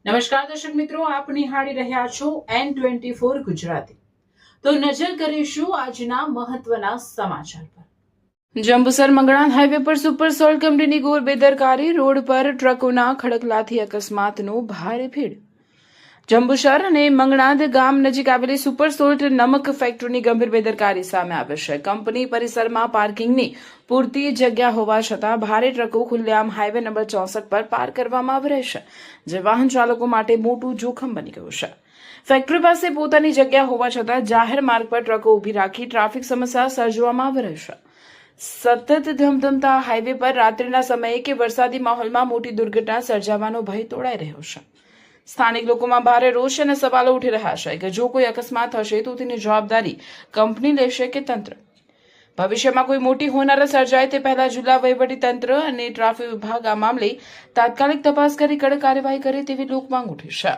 નમસ્કાર દર્શક મિત્રો, આપ નિહાળી રહ્યા છો N24 ગુજરાતી। તો નજર કરીશું આજના મહત્વના સમાચાર પર। જંબુસર મંગળાન હાઈવે પર સુપર સોલ્ટ કંપનીની ઘોર બેદરકારી, રોડ પર ટ્રકોના ખડકલાથી અકસ્માતનો ભારે ભીડ। જંબુસર અને મંગણાદ ગામ નજીક આવેલી સુપર સોલ્ટ નમક ફેક્ટરીની ગંભીર બેદરકારી સામે આવે છે। કંપની પરિસરમાં પાર્કિંગની પૂરતી જગ્યા હોવા છતાં ભારે ટ્રકો ખુલ્લેઆમ હાઈવે નંબર 64 પર પાર્ક કરવામાં આવી રહી છે, જે વાહન ચાલકો માટે મોટું જોખમ બની ગયું છે। ફેક્ટરી પાસે પોતાની જગ્યા હોવા છતાં જાહેર માર્ગ પર ટ્રકો ઊભી રાખી ટ્રાફિક સમસ્યા સર્જવામાં આવી રહી છે। સતત ધમધમતા હાઈવે પર રાત્રિના સમયે કે વરસાદી માહોલમાં મોટી દુર્ઘટના સર્જાવાનો ભય તોડાઈ રહ્યો છે। સ્થાનિક લોકોમાં ભારે રોષ અને સવાલો ઉઠી રહ્યા છે કે જો કોઈ અકસ્માત થશે તો તેની જવાબદારી કંપની લેશે કે તંત્ર। ભવિષ્યમાં કોઈ મોટી હોનારત સર્જાય તે પહેલા જિલ્લા વહીવટી તંત્ર અને ટ્રાફિક વિભાગ આ મામલે તાત્કાલિક તપાસ કરી કડક કાર્યવાહી કરે તેવી લોકમાંગ ઉઠી છે।